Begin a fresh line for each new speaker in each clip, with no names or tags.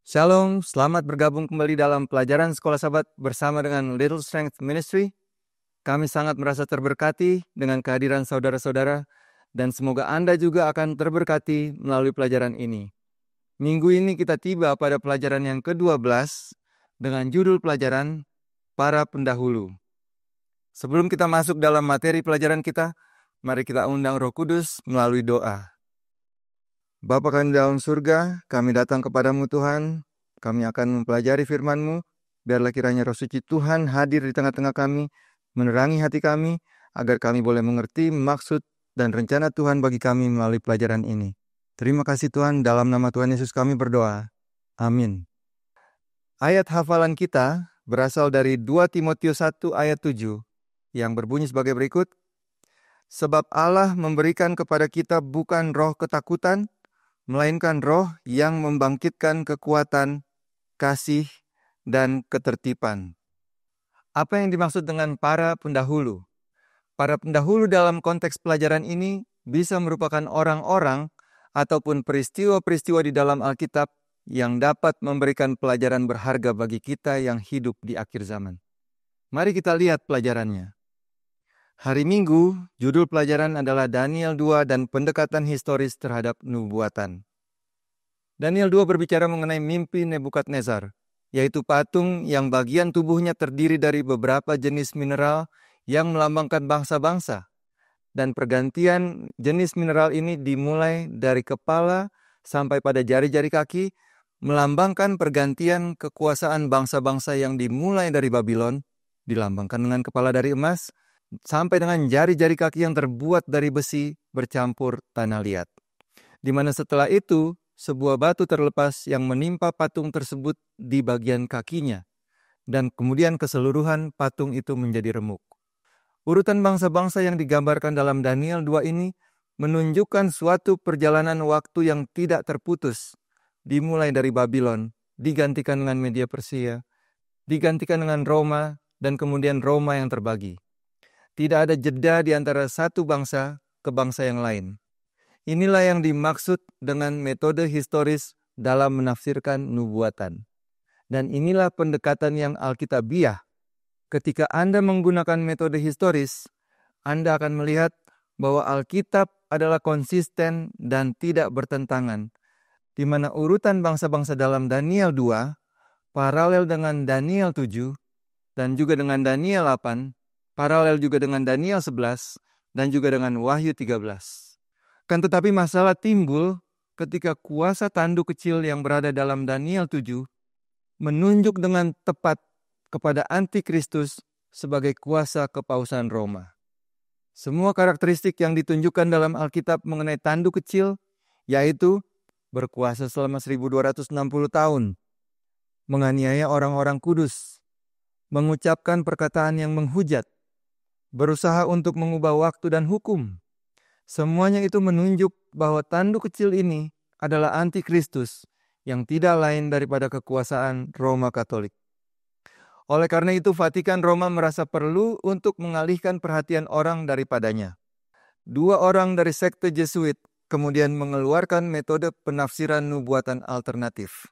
Shalom, selamat bergabung kembali dalam pelajaran Sekolah Sahabat bersama dengan Little Strength Ministry. Kami sangat merasa terberkati dengan kehadiran saudara-saudara dan semoga Anda juga akan terberkati melalui pelajaran ini. Minggu ini kita tiba pada pelajaran yang ke-12 dengan judul pelajaran Para Pendahulu. Sebelum kita masuk dalam materi pelajaran kita, mari kita undang Roh Kudus melalui doa. Bapa kami di dalam surga, kami datang kepadamu Tuhan. Kami akan mempelajari firman-Mu. Biarlah kiranya Roh Suci Tuhan hadir di tengah-tengah kami, menerangi hati kami, agar kami boleh mengerti maksud dan rencana Tuhan bagi kami melalui pelajaran ini. Terima kasih Tuhan, dalam nama Tuhan Yesus kami berdoa. Amin. Ayat hafalan kita berasal dari 2 Timotius 1 ayat 7, yang berbunyi sebagai berikut. Sebab Allah memberikan kepada kita bukan roh ketakutan, melainkan roh yang membangkitkan kekuatan, kasih, dan ketertiban. Apa yang dimaksud dengan para pendahulu? Para pendahulu dalam konteks pelajaran ini bisa merupakan orang-orang ataupun peristiwa-peristiwa di dalam Alkitab yang dapat memberikan pelajaran berharga bagi kita yang hidup di akhir zaman. Mari kita lihat pelajarannya. Hari Minggu, judul pelajaran adalah Daniel 2 dan pendekatan historis terhadap nubuatan. Daniel 2 berbicara mengenai mimpi Nebukadnezar, yaitu patung yang bagian tubuhnya terdiri dari beberapa jenis mineral yang melambangkan bangsa-bangsa. Dan pergantian jenis mineral ini dimulai dari kepala sampai pada jari-jari kaki, melambangkan pergantian kekuasaan bangsa-bangsa yang dimulai dari Babylon, dilambangkan dengan kepala dari emas, sampai dengan jari-jari kaki yang terbuat dari besi bercampur tanah liat. Di mana setelah itu, sebuah batu terlepas yang menimpa patung tersebut di bagian kakinya. Dan kemudian keseluruhan patung itu menjadi remuk. Urutan bangsa-bangsa yang digambarkan dalam Daniel 2 ini menunjukkan suatu perjalanan waktu yang tidak terputus. Dimulai dari Babylon, digantikan dengan Media Persia, digantikan dengan Roma, dan kemudian Roma yang terbagi. Tidak ada jeda di antara satu bangsa ke bangsa yang lain. Inilah yang dimaksud dengan metode historis dalam menafsirkan nubuatan. Dan inilah pendekatan yang alkitabiah. Ketika Anda menggunakan metode historis, Anda akan melihat bahwa Alkitab adalah konsisten dan tidak bertentangan, di mana urutan bangsa-bangsa dalam Daniel 2 paralel dengan Daniel 7 dan juga dengan Daniel 8, paralel juga dengan Daniel 11 dan juga dengan Wahyu 13. Kan tetapi masalah timbul ketika kuasa tanduk kecil yang berada dalam Daniel 7 menunjuk dengan tepat kepada Antikristus sebagai kuasa kepausan Roma. Semua karakteristik yang ditunjukkan dalam Alkitab mengenai tanduk kecil, yaitu berkuasa selama 1260 tahun, menganiaya orang-orang kudus, mengucapkan perkataan yang menghujat, berusaha untuk mengubah waktu dan hukum. Semuanya itu menunjuk bahwa tanduk kecil ini adalah Antikristus yang tidak lain daripada kekuasaan Roma Katolik. Oleh karena itu, Vatikan Roma merasa perlu untuk mengalihkan perhatian orang daripadanya. 2 orang dari sekte Jesuit kemudian mengeluarkan metode penafsiran nubuatan alternatif.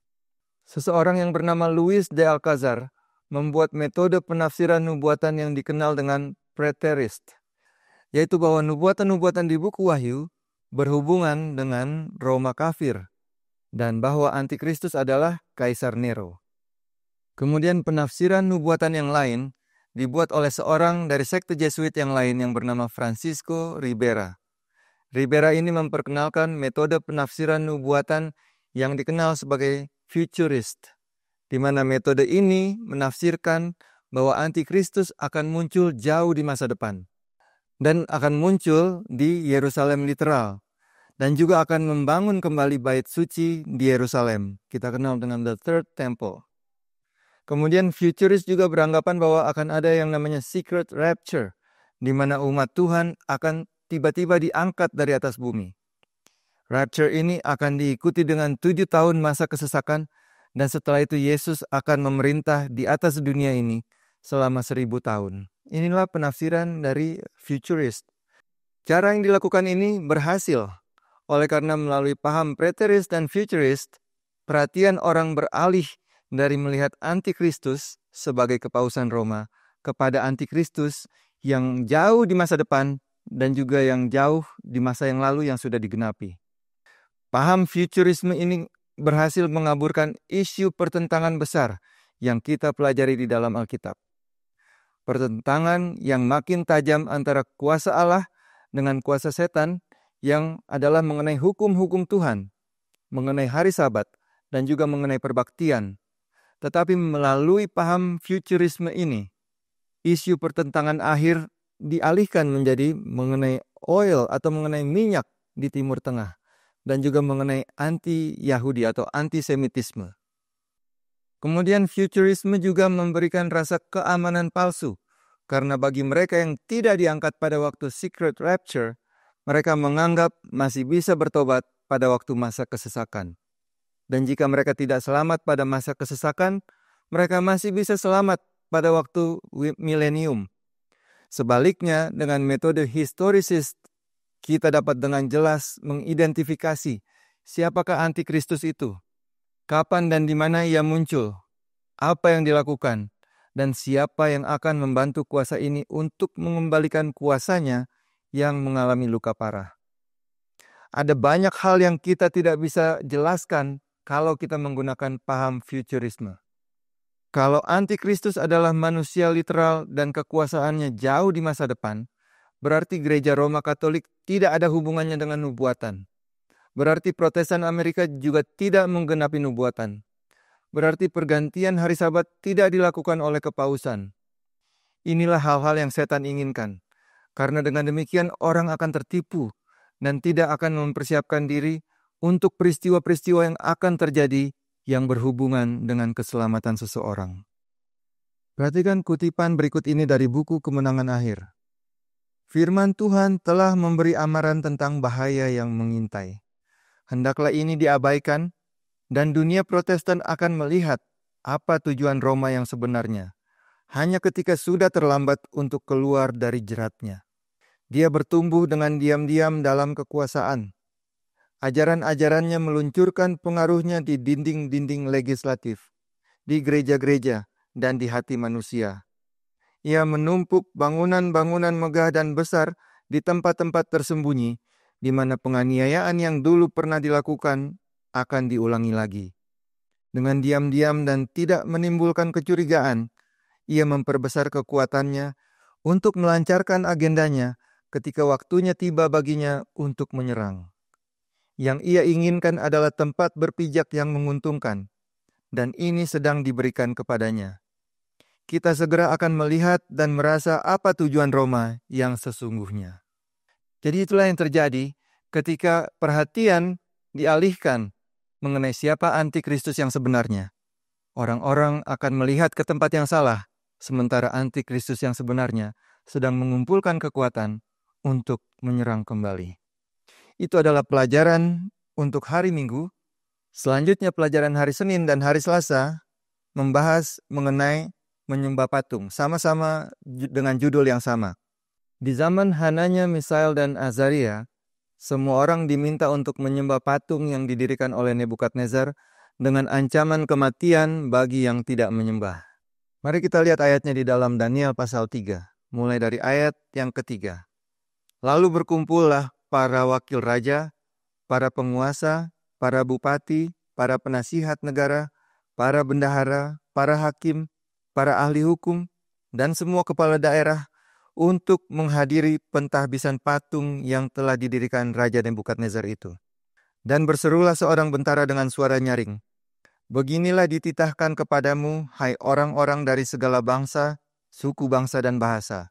Seseorang yang bernama Luis de Alcazar membuat metode penafsiran nubuatan yang dikenal dengan preterist, yaitu bahwa nubuatan-nubuatan di buku Wahyu berhubungan dengan Roma kafir, dan bahwa Antikristus adalah Kaisar Nero. Kemudian penafsiran nubuatan yang lain dibuat oleh seorang dari sekte Jesuit yang lain yang bernama Francisco Ribera. Ribera ini memperkenalkan metode penafsiran nubuatan yang dikenal sebagai futurist, di mana metode ini menafsirkan bahwa Antikristus akan muncul jauh di masa depan dan akan muncul di Yerusalem literal dan juga akan membangun kembali bait suci di Yerusalem. Kita kenal dengan the Third Temple. Kemudian futurist juga beranggapan bahwa akan ada yang namanya secret rapture, di mana umat Tuhan akan tiba-tiba diangkat dari atas bumi. Rapture ini akan diikuti dengan 7 tahun masa kesesakan, dan setelah itu Yesus akan memerintah di atas dunia ini selama 1000 tahun. Inilah penafsiran dari futurist. Cara yang dilakukan ini berhasil, oleh karena melalui paham preterist dan futurist, perhatian orang beralih dari melihat antikristus sebagai kepausan Roma kepada antikristus yang jauh di masa depan dan juga yang jauh di masa yang lalu yang sudah digenapi. Paham futurisme ini berhasil mengaburkan isu pertentangan besar yang kita pelajari di dalam Alkitab. Pertentangan yang makin tajam antara kuasa Allah dengan kuasa setan yang adalah mengenai hukum-hukum Tuhan, mengenai hari Sabat, dan juga mengenai perbaktian. Tetapi melalui paham futurisme ini, isu pertentangan akhir dialihkan menjadi mengenai oil atau mengenai minyak di Timur Tengah, dan juga mengenai anti-Yahudi atau antisemitisme. Kemudian futurisme juga memberikan rasa keamanan palsu, karena bagi mereka yang tidak diangkat pada waktu secret rapture, mereka menganggap masih bisa bertobat pada waktu masa kesesakan. Dan jika mereka tidak selamat pada masa kesesakan, mereka masih bisa selamat pada waktu milenium. Sebaliknya, dengan metode historisis, kita dapat dengan jelas mengidentifikasi siapakah antikristus itu, kapan dan di mana ia muncul, apa yang dilakukan, dan siapa yang akan membantu kuasa ini untuk mengembalikan kuasanya yang mengalami luka parah. Ada banyak hal yang kita tidak bisa jelaskan kalau kita menggunakan paham futurisme. Kalau antikristus adalah manusia literal dan kekuasaannya jauh di masa depan, berarti gereja Roma Katolik tidak ada hubungannya dengan nubuatan. Berarti Protestan Amerika juga tidak menggenapi nubuatan. Berarti pergantian hari Sabat tidak dilakukan oleh kepausan. Inilah hal-hal yang setan inginkan. Karena dengan demikian orang akan tertipu dan tidak akan mempersiapkan diri untuk peristiwa-peristiwa yang akan terjadi yang berhubungan dengan keselamatan seseorang. Perhatikan kutipan berikut ini dari buku Kemenangan Akhir. Firman Tuhan telah memberi amaran tentang bahaya yang mengintai. Hendaklah ini diabaikan, dan dunia Protestan akan melihat apa tujuan Roma yang sebenarnya, hanya ketika sudah terlambat untuk keluar dari jeratnya. Dia bertumbuh dengan diam-diam dalam kekuasaan. Ajaran-ajarannya meluncurkan pengaruhnya di dinding-dinding legislatif, di gereja-gereja, dan di hati manusia. Ia menumpuk bangunan-bangunan megah dan besar di tempat-tempat tersembunyi, di mana penganiayaan yang dulu pernah dilakukan akan diulangi lagi. Dengan diam-diam dan tidak menimbulkan kecurigaan, ia memperbesar kekuatannya untuk melancarkan agendanya ketika waktunya tiba baginya untuk menyerang. Yang ia inginkan adalah tempat berpijak yang menguntungkan, dan ini sedang diberikan kepadanya. Kita segera akan melihat dan merasa apa tujuan Roma yang sesungguhnya. Jadi itulah yang terjadi ketika perhatian dialihkan mengenai siapa antikristus yang sebenarnya. Orang-orang akan melihat ke tempat yang salah, sementara antikristus yang sebenarnya sedang mengumpulkan kekuatan untuk menyerang kembali. Itu adalah pelajaran untuk hari Minggu. Selanjutnya pelajaran hari Senin dan hari Selasa membahas mengenai menyembah patung, sama-sama dengan judul yang sama. Di zaman Hananya, Misael, dan Azaria, semua orang diminta untuk menyembah patung yang didirikan oleh Nebukadnezar dengan ancaman kematian bagi yang tidak menyembah. Mari kita lihat ayatnya di dalam Daniel pasal 3, mulai dari ayat yang ketiga. Lalu berkumpullah para wakil raja, para penguasa, para bupati, para penasihat negara, para bendahara, para hakim, para ahli hukum, dan semua kepala daerah untuk menghadiri pentahbisan patung yang telah didirikan Raja Nebukadnezar itu. Dan berserulah seorang bentara dengan suara nyaring, "Beginilah dititahkan kepadamu, hai orang-orang dari segala bangsa, suku bangsa dan bahasa.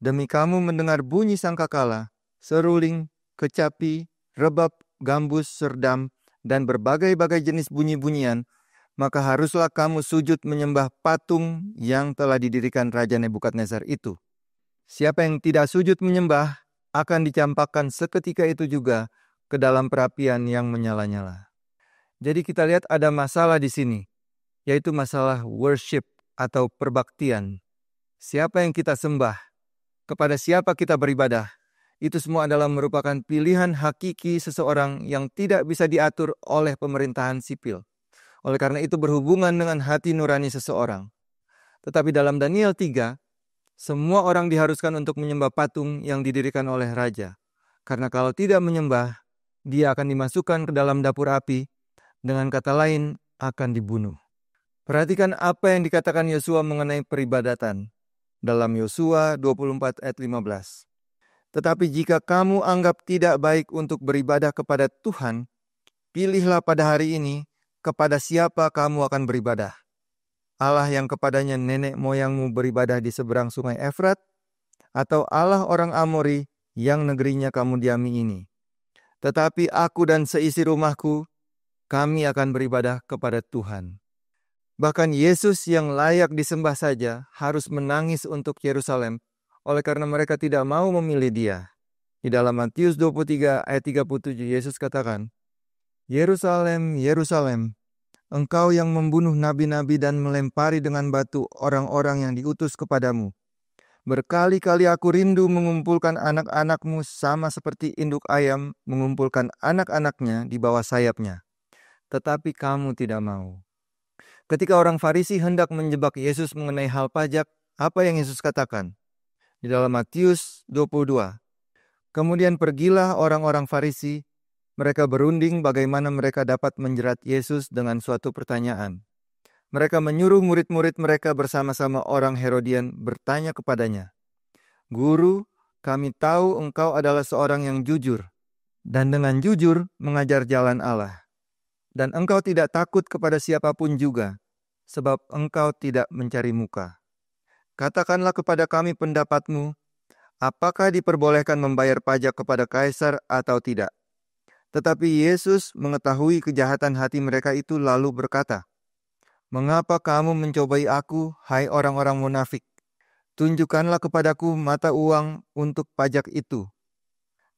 Demi kamu mendengar bunyi sangkakala, seruling, kecapi, rebab, gambus, serdam, dan berbagai-bagai jenis bunyi-bunyian, maka haruslah kamu sujud menyembah patung yang telah didirikan Raja Nebukadnezar itu. Siapa yang tidak sujud menyembah akan dicampakkan seketika itu juga ke dalam perapian yang menyala-nyala." Jadi kita lihat ada masalah di sini, yaitu masalah worship atau perbaktian. Siapa yang kita sembah? Kepada siapa kita beribadah? Itu semua adalah merupakan pilihan hakiki seseorang yang tidak bisa diatur oleh pemerintahan sipil. Oleh karena itu berhubungan dengan hati nurani seseorang. Tetapi dalam Daniel 3, semua orang diharuskan untuk menyembah patung yang didirikan oleh raja. Karena kalau tidak menyembah, dia akan dimasukkan ke dalam dapur api, dengan kata lain akan dibunuh. Perhatikan apa yang dikatakan Yosua mengenai peribadatan. Dalam Yosua 24 ayat 15. Tetapi jika kamu anggap tidak baik untuk beribadah kepada Tuhan, pilihlah pada hari ini kepada siapa kamu akan beribadah. Allah yang kepadanya nenek moyangmu beribadah di seberang sungai Efrat, atau Allah orang Amori yang negerinya kamu diami ini. Tetapi aku dan seisi rumahku, kami akan beribadah kepada Tuhan. Bahkan Yesus yang layak disembah saja harus menangis untuk Yerusalem, oleh karena mereka tidak mau memilih dia. Di dalam Matius 23 ayat 37 Yesus katakan, Yerusalem, Yerusalem, engkau yang membunuh nabi-nabi dan melempari dengan batu orang-orang yang diutus kepadamu. Berkali-kali aku rindu mengumpulkan anak-anakmu sama seperti induk ayam mengumpulkan anak-anaknya di bawah sayapnya. Tetapi kamu tidak mau. Ketika orang Farisi hendak menjebak Yesus mengenai hal pajak, apa yang Yesus katakan? Di dalam Matius 22. Kemudian pergilah orang-orang Farisi, mereka berunding bagaimana mereka dapat menjerat Yesus dengan suatu pertanyaan. Mereka menyuruh murid-murid mereka bersama-sama orang Herodian bertanya kepadanya, Guru, kami tahu engkau adalah seorang yang jujur, dan dengan jujur mengajar jalan Allah. Dan engkau tidak takut kepada siapapun juga, sebab engkau tidak mencari muka. Katakanlah kepada kami pendapatmu, apakah diperbolehkan membayar pajak kepada kaisar atau tidak? Tetapi Yesus mengetahui kejahatan hati mereka itu lalu berkata, Mengapa kamu mencobai aku, hai orang-orang munafik? Tunjukkanlah kepadaku mata uang untuk pajak itu.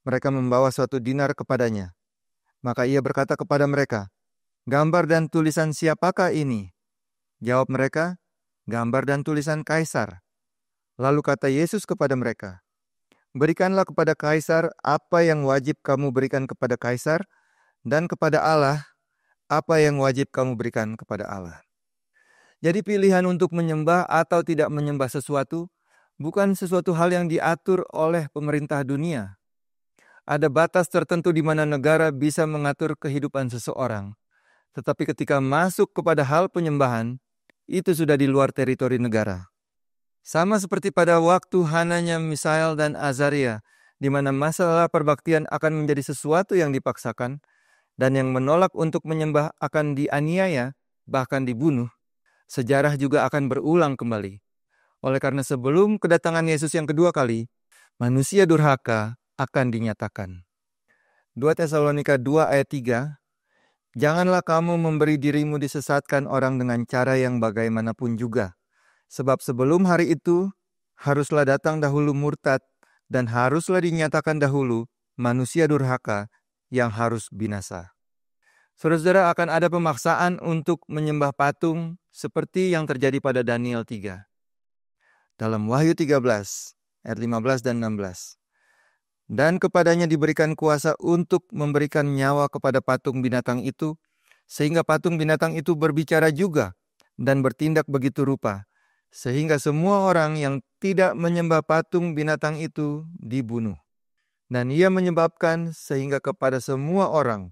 Mereka membawa suatu dinar kepadanya. Maka ia berkata kepada mereka, Gambar dan tulisan siapakah ini? Jawab mereka, Gambar dan tulisan kaisar. Lalu kata Yesus kepada mereka, Berikanlah kepada kaisar apa yang wajib kamu berikan kepada kaisar, dan kepada Allah apa yang wajib kamu berikan kepada Allah. Jadi pilihan untuk menyembah atau tidak menyembah sesuatu bukan sesuatu hal yang diatur oleh pemerintah dunia. Ada batas tertentu di mana negara bisa mengatur kehidupan seseorang. Tetapi ketika masuk kepada hal penyembahan, itu sudah di luar teritori negara. Sama seperti pada waktu Hananya, Misael, dan Azaria, di mana masalah perbaktian akan menjadi sesuatu yang dipaksakan, dan yang menolak untuk menyembah akan dianiaya, bahkan dibunuh. Sejarah juga akan berulang kembali. Oleh karena sebelum kedatangan Yesus yang kedua kali, manusia durhaka akan dinyatakan. 2 Tesalonika 2 ayat 3, Janganlah kamu memberi dirimu disesatkan orang dengan cara yang bagaimanapun juga. Sebab sebelum hari itu, haruslah datang dahulu murtad, dan haruslah dinyatakan dahulu manusia durhaka yang harus binasa. Saudara-saudara, akan ada pemaksaan untuk menyembah patung seperti yang terjadi pada Daniel 3. Dalam Wahyu 13, ayat 15 dan 16. Dan kepadanya diberikan kuasa untuk memberikan nyawa kepada patung binatang itu, sehingga patung binatang itu berbicara juga dan bertindak begitu rupa, sehingga semua orang yang tidak menyembah patung binatang itu dibunuh. Dan ia menyebabkan sehingga kepada semua orang,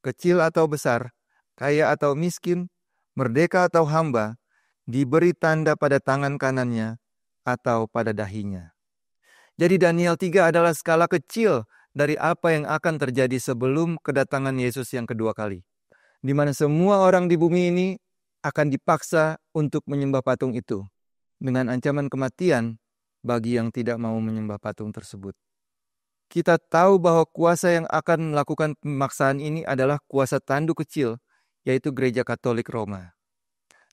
kecil atau besar, kaya atau miskin, merdeka atau hamba, diberi tanda pada tangan kanannya atau pada dahinya. Jadi Daniel 3 adalah skala kecil dari apa yang akan terjadi sebelum kedatangan Yesus yang kedua kali. Di mana semua orang di bumi ini akan dipaksa untuk menyembah patung itu, dengan ancaman kematian bagi yang tidak mau menyembah patung tersebut. Kita tahu bahwa kuasa yang akan melakukan pemaksaan ini adalah kuasa tanduk kecil, yaitu Gereja Katolik Roma.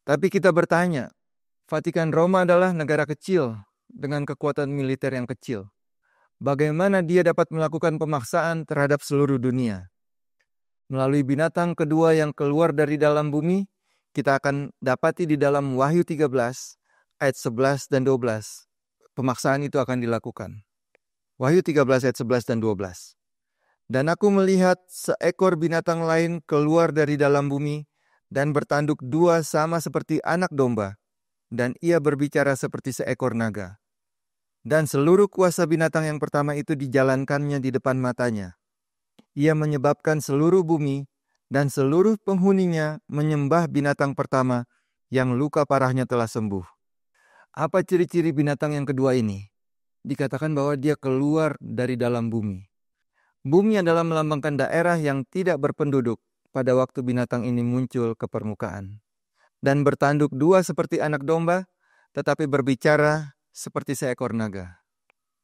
Tapi kita bertanya, Vatikan Roma adalah negara kecil dengan kekuatan militer yang kecil. Bagaimana dia dapat melakukan pemaksaan terhadap seluruh dunia? Melalui binatang kedua yang keluar dari dalam bumi, kita akan dapati di dalam Wahyu 13, ayat 11 dan 12. Pemaksaan itu akan dilakukan. Wahyu 13 ayat 11 dan 12. Dan aku melihat seekor binatang lain keluar dari dalam bumi dan bertanduk dua sama seperti anak domba, dan ia berbicara seperti seekor naga. Dan seluruh kuasa binatang yang pertama itu dijalankannya di depan matanya. Ia menyebabkan seluruh bumi dan seluruh penghuninya menyembah binatang pertama yang luka parahnya telah sembuh. Apa ciri-ciri binatang yang kedua ini? Dikatakan bahwa dia keluar dari dalam bumi. Bumi adalah melambangkan daerah yang tidak berpenduduk pada waktu binatang ini muncul ke permukaan. Dan bertanduk dua seperti anak domba, tetapi berbicara seperti seekor naga.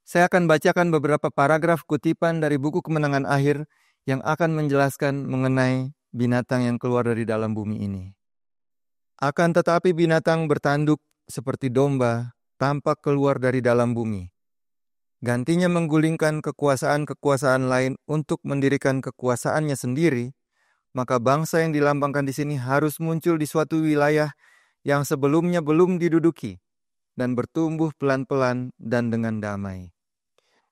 Saya akan bacakan beberapa paragraf kutipan dari buku Kemenangan Akhir yang akan menjelaskan mengenai binatang yang keluar dari dalam bumi ini. Akan tetapi binatang bertanduk seperti domba tampak keluar dari dalam bumi. Gantinya menggulingkan kekuasaan-kekuasaan lain untuk mendirikan kekuasaannya sendiri, maka bangsa yang dilambangkan di sini harus muncul di suatu wilayah yang sebelumnya belum diduduki dan bertumbuh pelan-pelan dan dengan damai.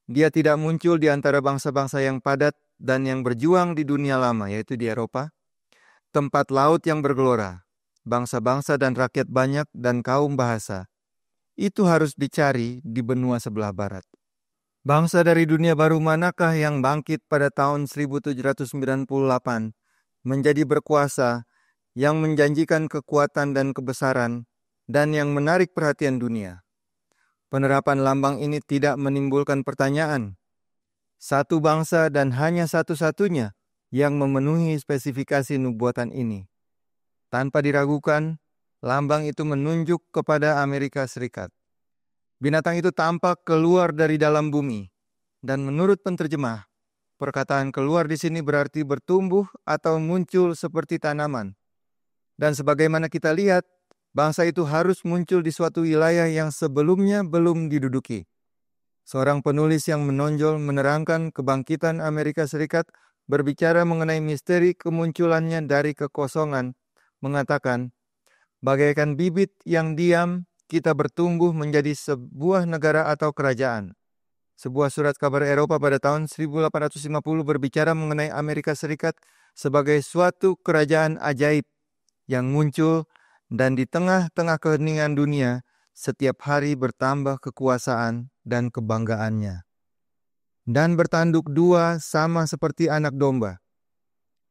Dia tidak muncul di antara bangsa-bangsa yang padat dan yang berjuang di dunia lama, yaitu di Eropa, tempat laut yang bergelora, bangsa-bangsa dan rakyat banyak dan kaum bahasa. Itu harus dicari di benua sebelah barat. Bangsa dari dunia baru manakah yang bangkit pada tahun 1798 menjadi berkuasa, yang menjanjikan kekuatan dan kebesaran, dan yang menarik perhatian dunia? Penerapan lambang ini tidak menimbulkan pertanyaan. Satu bangsa dan hanya satu-satunya yang memenuhi spesifikasi nubuatan ini. Tanpa diragukan, lambang itu menunjuk kepada Amerika Serikat. Binatang itu tampak keluar dari dalam bumi, dan menurut penterjemah, perkataan keluar di sini berarti bertumbuh atau muncul seperti tanaman. Dan sebagaimana kita lihat, bangsa itu harus muncul di suatu wilayah yang sebelumnya belum diduduki. Seorang penulis yang menonjol menerangkan kebangkitan Amerika Serikat berbicara mengenai misteri kemunculannya dari kekosongan, mengatakan, bagaikan bibit yang diam, kita bertumbuh menjadi sebuah negara atau kerajaan. Sebuah surat kabar Eropa pada tahun 1850 berbicara mengenai Amerika Serikat sebagai suatu kerajaan ajaib yang muncul dan di tengah-tengah keheningan dunia setiap hari bertambah kekuasaan dan kebanggaannya. Dan bertanduk dua sama seperti anak domba.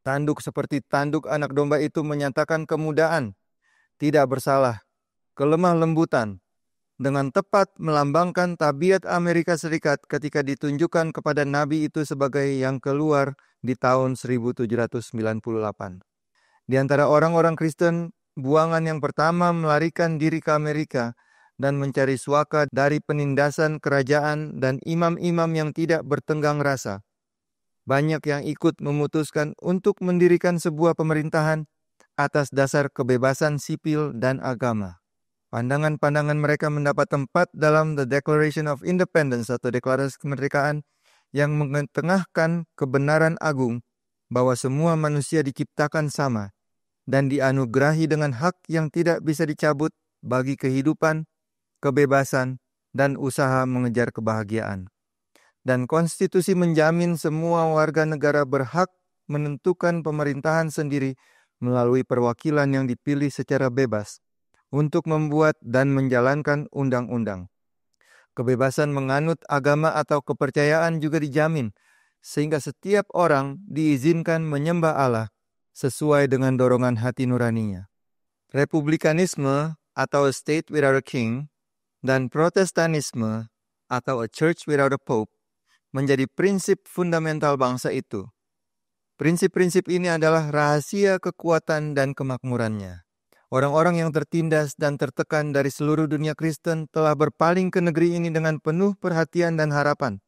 Tanduk seperti tanduk anak domba itu menyatakan kemudaan, tidak bersalah, kelemah lembutan, dengan tepat melambangkan tabiat Amerika Serikat ketika ditunjukkan kepada nabi itu sebagai yang keluar di tahun 1798. Di antara orang-orang Kristen, buangan yang pertama melarikan diri ke Amerika dan mencari suaka dari penindasan kerajaan dan imam-imam yang tidak bertenggang rasa. Banyak yang ikut memutuskan untuk mendirikan sebuah pemerintahan atas dasar kebebasan sipil dan agama. Pandangan-pandangan mereka mendapat tempat dalam The Declaration of Independence atau Deklarasi Kemerdekaan yang mengetengahkan kebenaran agung bahwa semua manusia diciptakan sama dan dianugerahi dengan hak yang tidak bisa dicabut bagi kehidupan, kebebasan, dan usaha mengejar kebahagiaan. Dan konstitusi menjamin semua warga negara berhak menentukan pemerintahan sendiri melalui perwakilan yang dipilih secara bebas untuk membuat dan menjalankan undang-undang. Kebebasan menganut agama atau kepercayaan juga dijamin, sehingga setiap orang diizinkan menyembah Allah sesuai dengan dorongan hati nuraninya. Republikanisme atau a state without a king dan Protestanisme atau a church without a pope menjadi prinsip fundamental bangsa itu. Prinsip-prinsip ini adalah rahasia kekuatan dan kemakmurannya. Orang-orang yang tertindas dan tertekan dari seluruh dunia Kristen telah berpaling ke negeri ini dengan penuh perhatian dan harapan.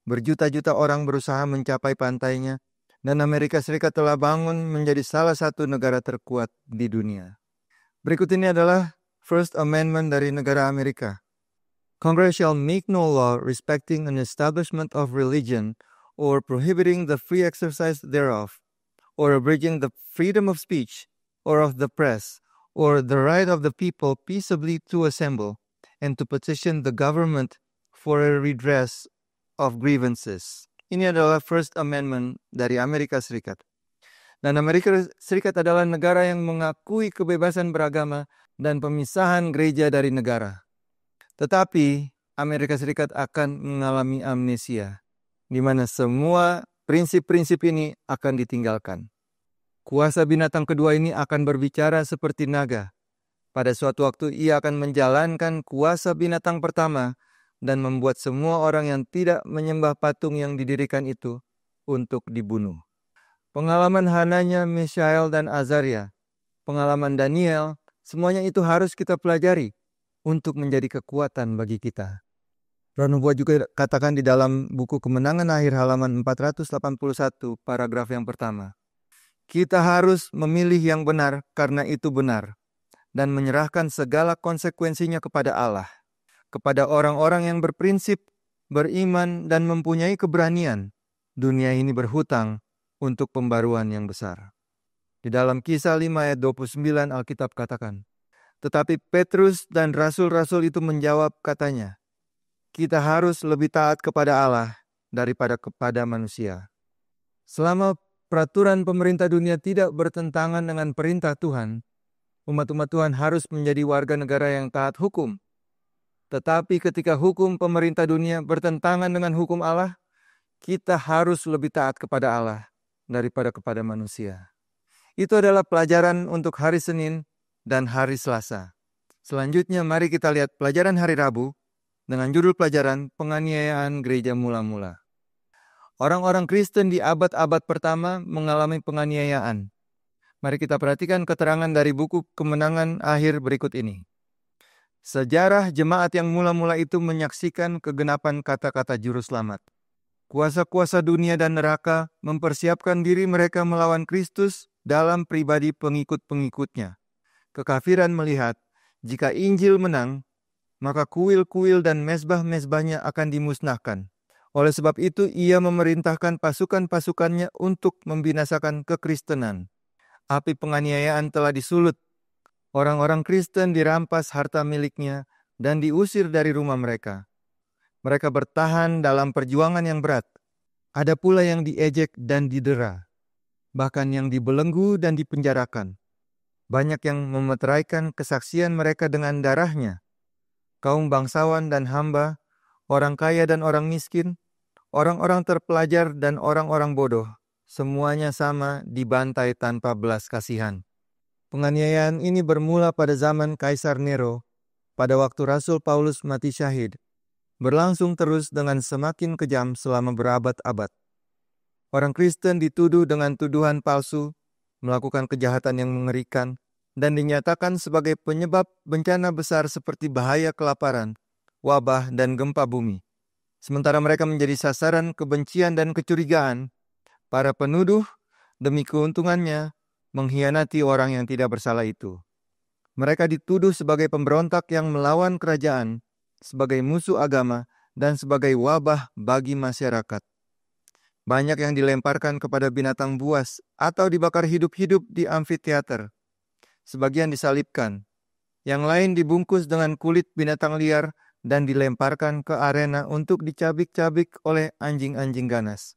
Berjuta-juta orang berusaha mencapai pantainya, dan Amerika Serikat telah bangun menjadi salah satu negara terkuat di dunia. Berikut ini adalah First Amendment dari negara Amerika. Congress shall make no law respecting an establishment of religion or prohibiting the free exercise thereof, or abridging the freedom of speech or of the press, or the right of the people peaceably to assemble and to petition the government for a redress of Grievances. Ini adalah First Amendment dari Amerika Serikat. Dan Amerika Serikat adalah negara yang mengakui kebebasan beragama dan pemisahan gereja dari negara. Tetapi Amerika Serikat akan mengalami amnesia, di mana semua prinsip-prinsip ini akan ditinggalkan. Kuasa binatang kedua ini akan berbicara seperti naga. Pada suatu waktu ia akan menjalankan kuasa binatang pertama dan membuat semua orang yang tidak menyembah patung yang didirikan itu untuk dibunuh. Pengalaman Hananya, Mishael, dan Azaria, pengalaman Daniel, semuanya itu harus kita pelajari untuk menjadi kekuatan bagi kita. Roh Nubuat juga katakan di dalam buku Kemenangan Akhir halaman 481 paragraf yang pertama. Kita harus memilih yang benar karena itu benar dan menyerahkan segala konsekuensinya kepada Allah. Kepada orang-orang yang berprinsip, beriman, dan mempunyai keberanian, dunia ini berhutang untuk pembaruan yang besar. Di dalam Kisah 5 ayat 29 Alkitab katakan, tetapi Petrus dan rasul-rasul itu menjawab katanya, kita harus lebih taat kepada Allah daripada kepada manusia. Selama peraturan pemerintah dunia tidak bertentangan dengan perintah Tuhan, umat-umat Tuhan harus menjadi warga negara yang taat hukum. Tetapi ketika hukum pemerintah dunia bertentangan dengan hukum Allah, kita harus lebih taat kepada Allah daripada kepada manusia. Itu adalah pelajaran untuk hari Senin dan hari Selasa. Selanjutnya mari kita lihat pelajaran hari Rabu dengan judul pelajaran penganiayaan gereja mula-mula. Orang-orang Kristen di abad-abad pertama mengalami penganiayaan. Mari kita perhatikan keterangan dari buku Kemenangan Akhir berikut ini. Sejarah jemaat yang mula-mula itu menyaksikan kegenapan kata-kata juru selamat. Kuasa-kuasa dunia dan neraka mempersiapkan diri mereka melawan Kristus dalam pribadi pengikut-pengikutnya. Kekafiran melihat, jika Injil menang, maka kuil-kuil dan mezbah-mezbahnya akan dimusnahkan. Oleh sebab itu, ia memerintahkan pasukan-pasukannya untuk membinasakan kekristenan. Api penganiayaan telah disulut. Orang-orang Kristen dirampas harta miliknya dan diusir dari rumah mereka. Mereka bertahan dalam perjuangan yang berat. Ada pula yang diejek dan didera, bahkan yang dibelenggu dan dipenjarakan. Banyak yang memeteraikan kesaksian mereka dengan darahnya. Kaum bangsawan dan hamba, orang kaya dan orang miskin, orang-orang terpelajar dan orang-orang bodoh, semuanya sama dibantai tanpa belas kasihan. Penganiayaan ini bermula pada zaman Kaisar Nero, pada waktu Rasul Paulus mati syahid, berlangsung terus dengan semakin kejam selama berabad-abad. Orang Kristen dituduh dengan tuduhan palsu, melakukan kejahatan yang mengerikan, dan dinyatakan sebagai penyebab bencana besar seperti bahaya kelaparan, wabah, dan gempa bumi. Sementara mereka menjadi sasaran kebencian dan kecurigaan, para penuduh demi keuntungannya mengkhianati orang yang tidak bersalah itu. Mereka dituduh sebagai pemberontak yang melawan kerajaan, sebagai musuh agama, dan sebagai wabah bagi masyarakat. Banyak yang dilemparkan kepada binatang buas atau dibakar hidup-hidup di amfiteater. Sebagian disalibkan. Yang lain dibungkus dengan kulit binatang liar dan dilemparkan ke arena untuk dicabik-cabik oleh anjing-anjing ganas.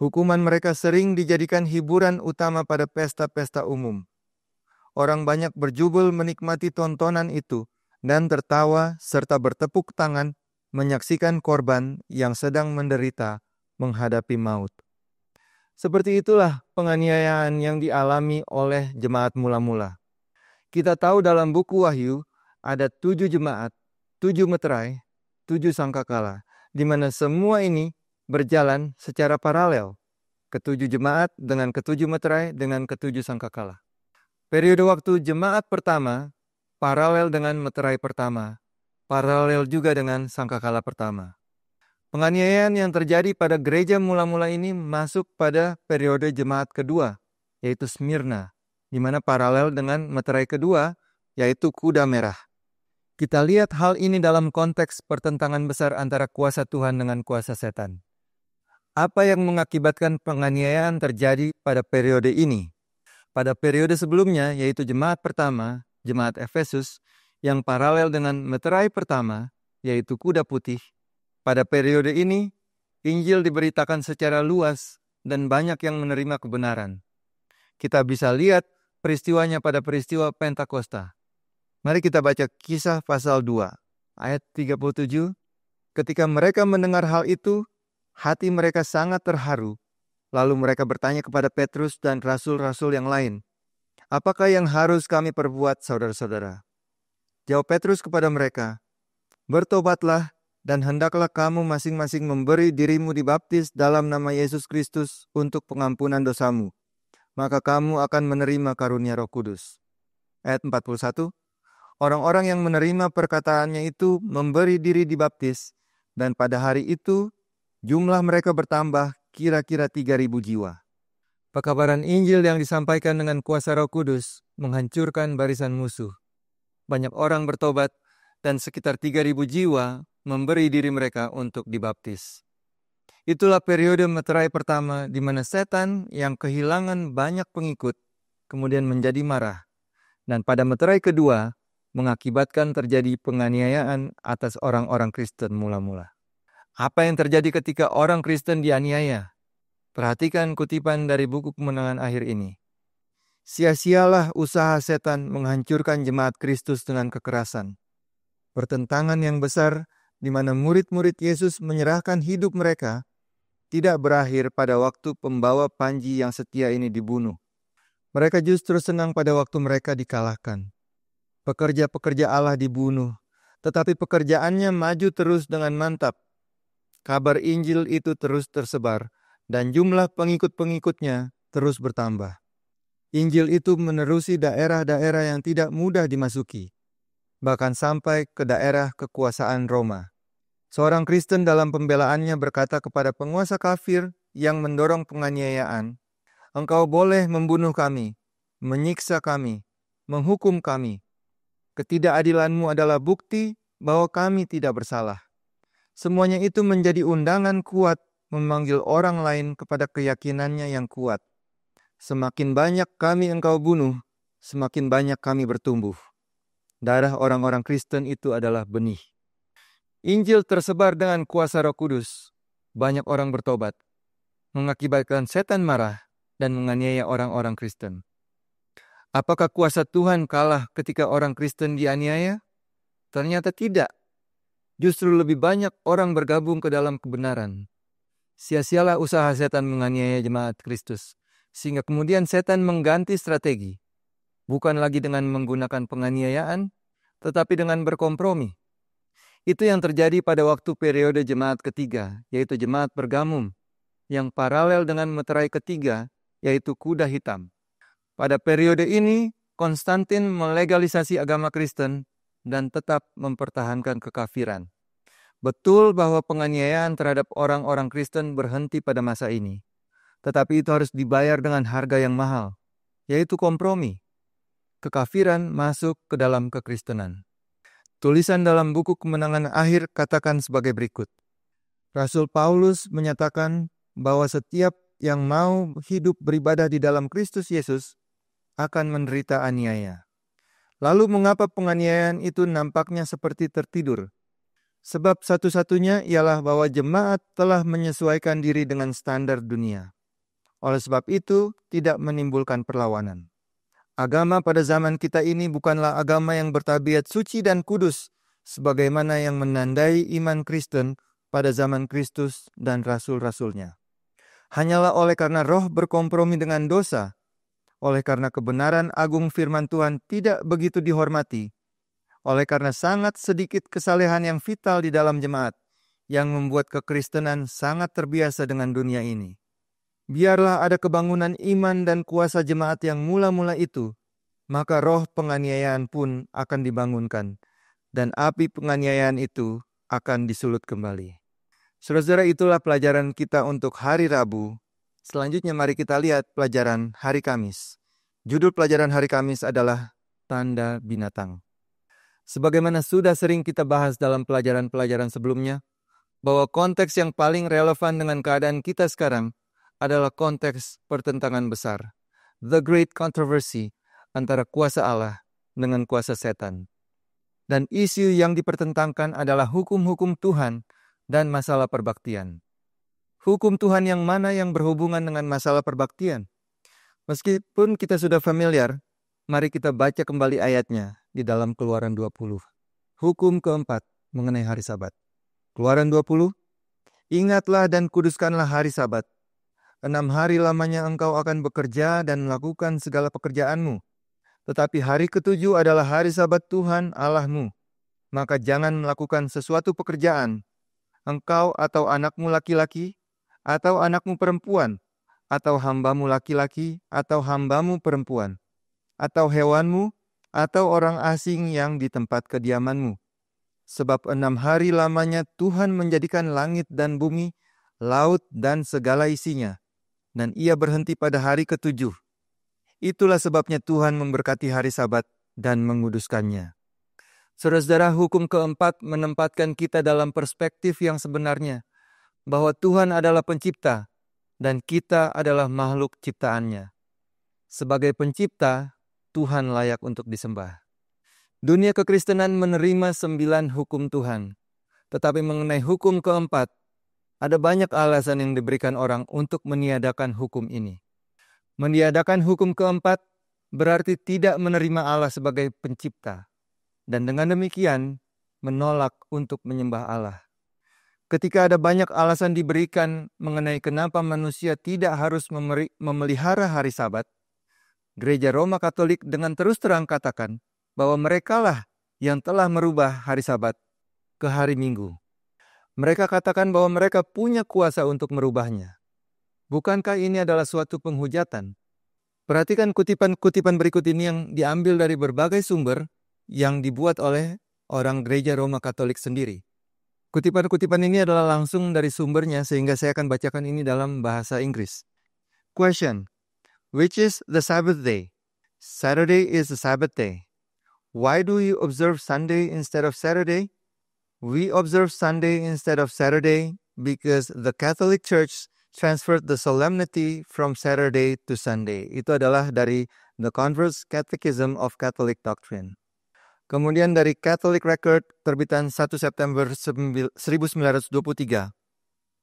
Hukuman mereka sering dijadikan hiburan utama pada pesta-pesta umum. Orang banyak berjubel menikmati tontonan itu dan tertawa serta bertepuk tangan menyaksikan korban yang sedang menderita menghadapi maut. Seperti itulah penganiayaan yang dialami oleh jemaat mula-mula. Kita tahu dalam buku Wahyu ada 7 jemaat, 7 meterai, 7 sangkakala, di mana semua ini berjalan secara paralel. Ketujuh jemaat dengan ketujuh meterai dengan ketujuh sangkakala. Periode waktu jemaat pertama paralel dengan meterai pertama, paralel juga dengan sangkakala pertama. Penganiayaan yang terjadi pada gereja mula-mula ini masuk pada periode jemaat kedua, yaitu Smyrna, di mana paralel dengan meterai kedua, yaitu kuda merah. Kita lihat hal ini dalam konteks pertentangan besar antara kuasa Tuhan dengan kuasa setan. Apa yang mengakibatkan penganiayaan terjadi pada periode ini? Pada periode sebelumnya, yaitu jemaat pertama, jemaat Efesus, yang paralel dengan meterai pertama, yaitu kuda putih, Pada periode ini, Injil diberitakan secara luas dan banyak yang menerima kebenaran. Kita bisa lihat peristiwanya pada peristiwa Pentakosta. Mari kita baca Kisah pasal 2, ayat 37. Ketika mereka mendengar hal itu, hati mereka sangat terharu. Lalu mereka bertanya kepada Petrus dan rasul-rasul yang lain, "Apakah yang harus kami perbuat, saudara-saudara?" Jawab Petrus kepada mereka, "Bertobatlah dan hendaklah kamu masing-masing memberi dirimu dibaptis dalam nama Yesus Kristus untuk pengampunan dosamu. Maka kamu akan menerima karunia Roh Kudus." Ayat 41. Orang-orang yang menerima perkataannya itu memberi diri dibaptis, dan pada hari itu jumlah mereka bertambah kira-kira 3.000 jiwa. Pekabaran Injil yang disampaikan dengan kuasa Roh Kudus menghancurkan barisan musuh. Banyak orang bertobat dan sekitar 3.000 jiwa memberi diri mereka untuk dibaptis. Itulah periode meterai pertama di mana setan yang kehilangan banyak pengikut kemudian menjadi marah. Dan pada meterai kedua mengakibatkan terjadi penganiayaan atas orang-orang Kristen mula-mula. Apa yang terjadi ketika orang Kristen dianiaya? Perhatikan kutipan dari buku Kemenangan Akhir ini. Sia-sialah usaha setan menghancurkan jemaat Kristus dengan kekerasan. Pertentangan yang besar di mana murid-murid Yesus menyerahkan hidup mereka tidak berakhir pada waktu pembawa panji yang setia ini dibunuh. Mereka justru senang pada waktu mereka dikalahkan. Pekerja-pekerja Allah dibunuh, tetapi pekerjaannya maju terus dengan mantap. Kabar Injil itu terus tersebar, dan jumlah pengikut-pengikutnya terus bertambah. Injil itu menerusi daerah-daerah yang tidak mudah dimasuki, bahkan sampai ke daerah kekuasaan Roma. Seorang Kristen dalam pembelaannya berkata kepada penguasa kafir yang mendorong penganiayaan, "Engkau boleh membunuh kami, menyiksa kami, menghukum kami. Ketidakadilanmu adalah bukti bahwa kami tidak bersalah." Semuanya itu menjadi undangan kuat memanggil orang lain kepada keyakinannya yang kuat. Semakin banyak kami engkau bunuh, semakin banyak kami bertumbuh. Darah orang-orang Kristen itu adalah benih. Injil tersebar dengan kuasa Roh Kudus. Banyak orang bertobat, mengakibatkan setan marah dan menganiaya orang-orang Kristen. Apakah kuasa Tuhan kalah ketika orang Kristen dianiaya? Ternyata tidak. Justru lebih banyak orang bergabung ke dalam kebenaran. Sia-sialah usaha setan menganiaya jemaat Kristus, sehingga kemudian setan mengganti strategi. Bukan lagi dengan menggunakan penganiayaan, tetapi dengan berkompromi. Itu yang terjadi pada waktu periode jemaat ketiga, yaitu jemaat Pergamum, yang paralel dengan meterai ketiga, yaitu kuda hitam. Pada periode ini, Konstantin melegalisasi agama Kristen dan tetap mempertahankan kekafiran. Betul bahwa penganiayaan terhadap orang-orang Kristen berhenti pada masa ini. Tetapi itu harus dibayar dengan harga yang mahal, yaitu kompromi. Kekafiran masuk ke dalam kekristenan. Tulisan dalam buku Kemenangan Akhir katakan sebagai berikut. Rasul Paulus menyatakan bahwa setiap yang mau hidup beribadah di dalam Kristus Yesus akan menderita aniaya. Lalu mengapa penganiayaan itu nampaknya seperti tertidur? Sebab satu-satunya ialah bahwa jemaat telah menyesuaikan diri dengan standar dunia. Oleh sebab itu, tidak menimbulkan perlawanan. Agama pada zaman kita ini bukanlah agama yang bertabiat suci dan kudus, sebagaimana yang menandai iman Kristen pada zaman Kristus dan rasul-rasulnya. Hanyalah oleh karena roh berkompromi dengan dosa, oleh karena kebenaran agung firman Tuhan tidak begitu dihormati, oleh karena sangat sedikit kesalehan yang vital di dalam jemaat, yang membuat kekristenan sangat terbiasa dengan dunia ini. Biarlah ada kebangunan iman dan kuasa jemaat yang mula-mula itu, maka roh penganiayaan pun akan dibangunkan, dan api penganiayaan itu akan disulut kembali. Saudara-saudara, itulah pelajaran kita untuk hari Rabu. Selanjutnya mari kita lihat pelajaran hari Kamis. Judul pelajaran hari Kamis adalah Tanda Binatang. Sebagaimana sudah sering kita bahas dalam pelajaran-pelajaran sebelumnya, bahwa konteks yang paling relevan dengan keadaan kita sekarang adalah konteks pertentangan besar, the great controversy antara kuasa Allah dengan kuasa setan. Dan isu yang dipertentangkan adalah hukum-hukum Tuhan dan masalah perbaktian. Hukum Tuhan yang mana yang berhubungan dengan masalah perbaktian? Meskipun kita sudah familiar, mari kita baca kembali ayatnya di dalam Keluaran 20. Hukum keempat mengenai hari Sabat. Keluaran 20, ingatlah dan kuduskanlah hari Sabat. 6 hari lamanya engkau akan bekerja dan melakukan segala pekerjaanmu. Tetapi hari ketujuh adalah hari Sabat Tuhan Allahmu. Maka jangan melakukan sesuatu pekerjaan, engkau atau anakmu laki-laki, atau anakmu perempuan, atau hambamu laki-laki, atau hambamu perempuan, atau hewanmu, atau orang asing yang di tempat kediamanmu. Sebab 6 hari lamanya Tuhan menjadikan langit dan bumi, laut dan segala isinya, dan ia berhenti pada hari ketujuh. Itulah sebabnya Tuhan memberkati hari Sabat dan menguduskannya. Saudara-saudara, hukum keempat menempatkan kita dalam perspektif yang sebenarnya, bahwa Tuhan adalah pencipta dan kita adalah makhluk ciptaannya. Sebagai pencipta, Tuhan layak untuk disembah. Dunia kekristenan menerima 9 hukum Tuhan. Tetapi mengenai hukum keempat, ada banyak alasan yang diberikan orang untuk meniadakan hukum ini. Meniadakan hukum keempat berarti tidak menerima Allah sebagai pencipta. Dan dengan demikian, menolak untuk menyembah Allah. Ketika ada banyak alasan diberikan mengenai kenapa manusia tidak harus memelihara hari Sabat, Gereja Roma Katolik dengan terus terang katakan bahwa merekalah yang telah merubah hari Sabat ke hari Minggu. Mereka katakan bahwa mereka punya kuasa untuk merubahnya. Bukankah ini adalah suatu penghujatan? Perhatikan kutipan-kutipan berikut ini yang diambil dari berbagai sumber yang dibuat oleh orang Gereja Roma Katolik sendiri. Kutipan-kutipan ini adalah langsung dari sumbernya, sehingga saya akan bacakan ini dalam bahasa Inggris. Question: which is the Sabbath day? Saturday is the Sabbath day. Why do you observe Sunday instead of Saturday? We observe Sunday instead of Saturday because the Catholic Church transferred the solemnity from Saturday to Sunday. Itu adalah dari The Converse Catechism of Catholic Doctrine. Kemudian dari Catholic Record terbitan 1 September 1923.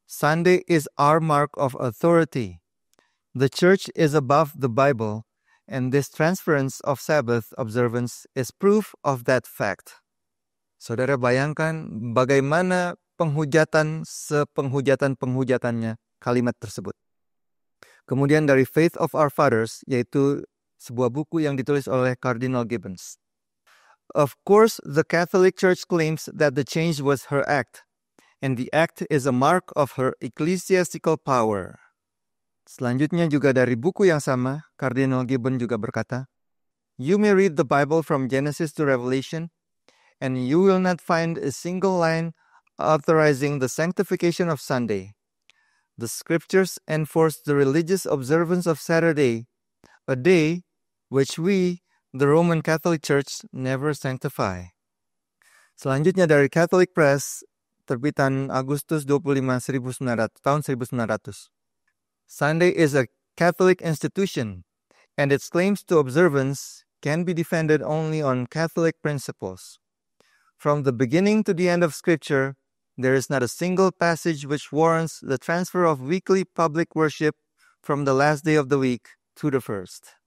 Sunday is our mark of authority. The Church is above the Bible, and this transference of Sabbath observance is proof of that fact. Saudara bayangkan bagaimana penghujatan-penghujatan-penghujatan kalimat tersebut. Kemudian dari Faith of Our Fathers, yaitu sebuah buku yang ditulis oleh Cardinal Gibbons. Of course, the Catholic Church claims that the change was her act, and the act is a mark of her ecclesiastical power. Selanjutnya juga dari buku yang sama, Cardinal Gibbon juga berkata, you may read the Bible from Genesis to Revelation, and you will not find a single line authorizing the sanctification of Sunday. The scriptures enforce the religious observance of Saturday, a day which we, the Roman Catholic Church, never sanctify. Selanjutnya dari Catholic Press, terbitan Agustus 25, tahun 1900. Sunday is a Catholic institution, and its claims to observance can be defended only on Catholic principles. From the beginning to the end of Scripture, there is not a single passage which warrants the transfer of weekly public worship from the last day of the week to the first.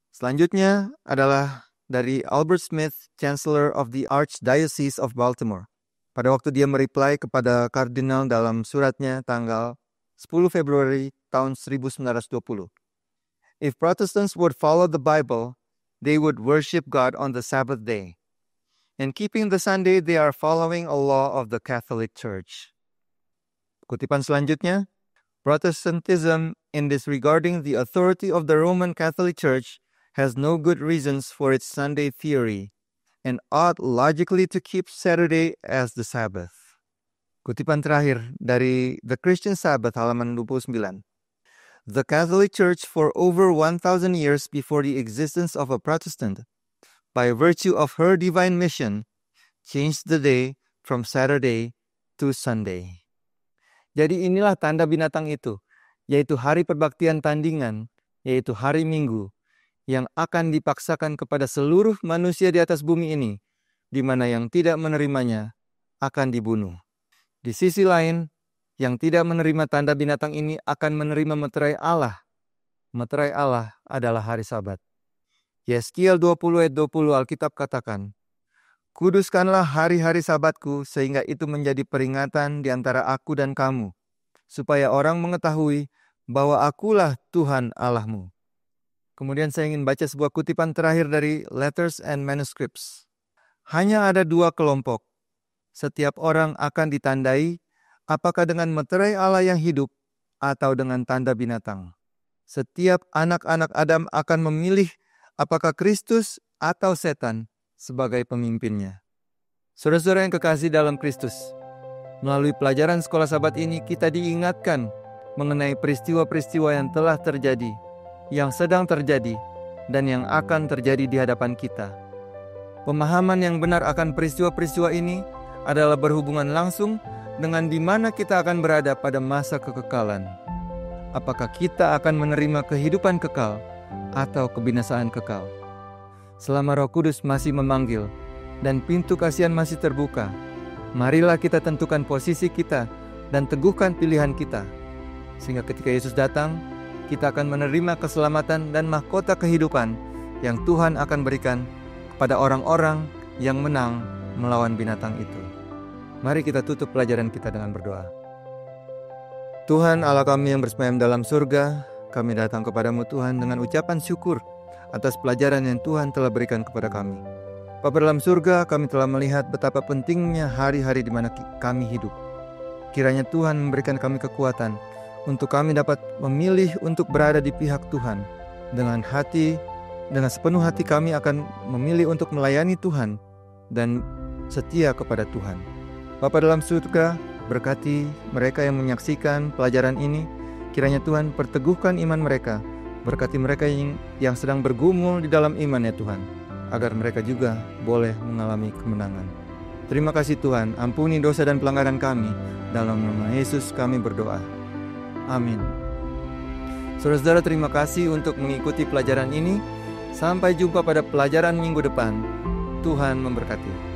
Selanjutnya adalah dari Albert Smith, Chancellor of the Archdiocese of Baltimore. Pada waktu dia mereply kepada kardinal dalam suratnya tanggal 10 Februari tahun 1920. If Protestants would follow the Bible, they would worship God on the Sabbath day. In keeping the Sunday, they are following a law of the Catholic Church. Kutipan selanjutnya, Protestantism, in disregarding the authority of the Roman Catholic Church, has no good reasons for its Sunday theory, and ought logically to keep Saturday as the Sabbath. Kutipan terakhir dari The Christian Sabbath halaman 29. The Catholic Church for over 1,000 years before the existence of a Protestant, by virtue of her divine mission, changed the day from Saturday to Sunday. Jadi inilah tanda binatang itu, yaitu hari perbaktian tandingan, yaitu hari Minggu, yang akan dipaksakan kepada seluruh manusia di atas bumi ini, di mana yang tidak menerimanya akan dibunuh. Di sisi lain, yang tidak menerima tanda binatang ini akan menerima meterai Allah. Meterai Allah adalah hari Sabat. Yeskiel 20 ayat 20 Alkitab katakan, "Kuduskanlah hari-hari Sabatku sehingga itu menjadi peringatan di antara aku dan kamu, supaya orang mengetahui bahwa akulah Tuhan Allahmu." Kemudian saya ingin baca sebuah kutipan terakhir dari Letters and Manuscripts. Hanya ada dua kelompok. Setiap orang akan ditandai apakah dengan meterai Allah yang hidup atau dengan tanda binatang. Setiap anak-anak Adam akan memilih apakah Kristus atau setan sebagai pemimpinnya. Saudara-saudara yang kekasih dalam Kristus, melalui pelajaran sekolah Sabat ini kita diingatkan mengenai peristiwa-peristiwa yang telah terjadi, yang sedang terjadi, dan yang akan terjadi di hadapan kita. Pemahaman yang benar akan peristiwa-peristiwa ini adalah berhubungan langsung dengan di mana kita akan berada pada masa kekekalan. Apakah kita akan menerima kehidupan kekal atau kebinasaan kekal? Selama Roh Kudus masih memanggil dan pintu kasihan masih terbuka, marilah kita tentukan posisi kita dan teguhkan pilihan kita, sehingga ketika Yesus datang, kita akan menerima keselamatan dan mahkota kehidupan yang Tuhan akan berikan kepada orang-orang yang menang melawan binatang itu. Mari kita tutup pelajaran kita dengan berdoa. Tuhan Allah kami yang bersemayam dalam surga, kami datang kepadamu Tuhan dengan ucapan syukur atas pelajaran yang Tuhan telah berikan kepada kami. Bapa dalam surga, kami telah melihat betapa pentingnya hari-hari di mana kami hidup. Kiranya Tuhan memberikan kami kekuatan untuk kami dapat memilih untuk berada di pihak Tuhan. Dengan sepenuh hati kami akan memilih untuk melayani Tuhan dan setia kepada Tuhan. Bapa dalam surga, berkati mereka yang menyaksikan pelajaran ini. Kiranya Tuhan perteguhkan iman mereka. Berkati mereka yang sedang bergumul di dalam iman ya Tuhan, agar mereka juga boleh mengalami kemenangan. Terima kasih Tuhan, ampuni dosa dan pelanggaran kami. Dalam nama Yesus kami berdoa. Amin. Saudara-saudara, terima kasih untuk mengikuti pelajaran ini. Sampai jumpa pada pelajaran minggu depan. Tuhan memberkati.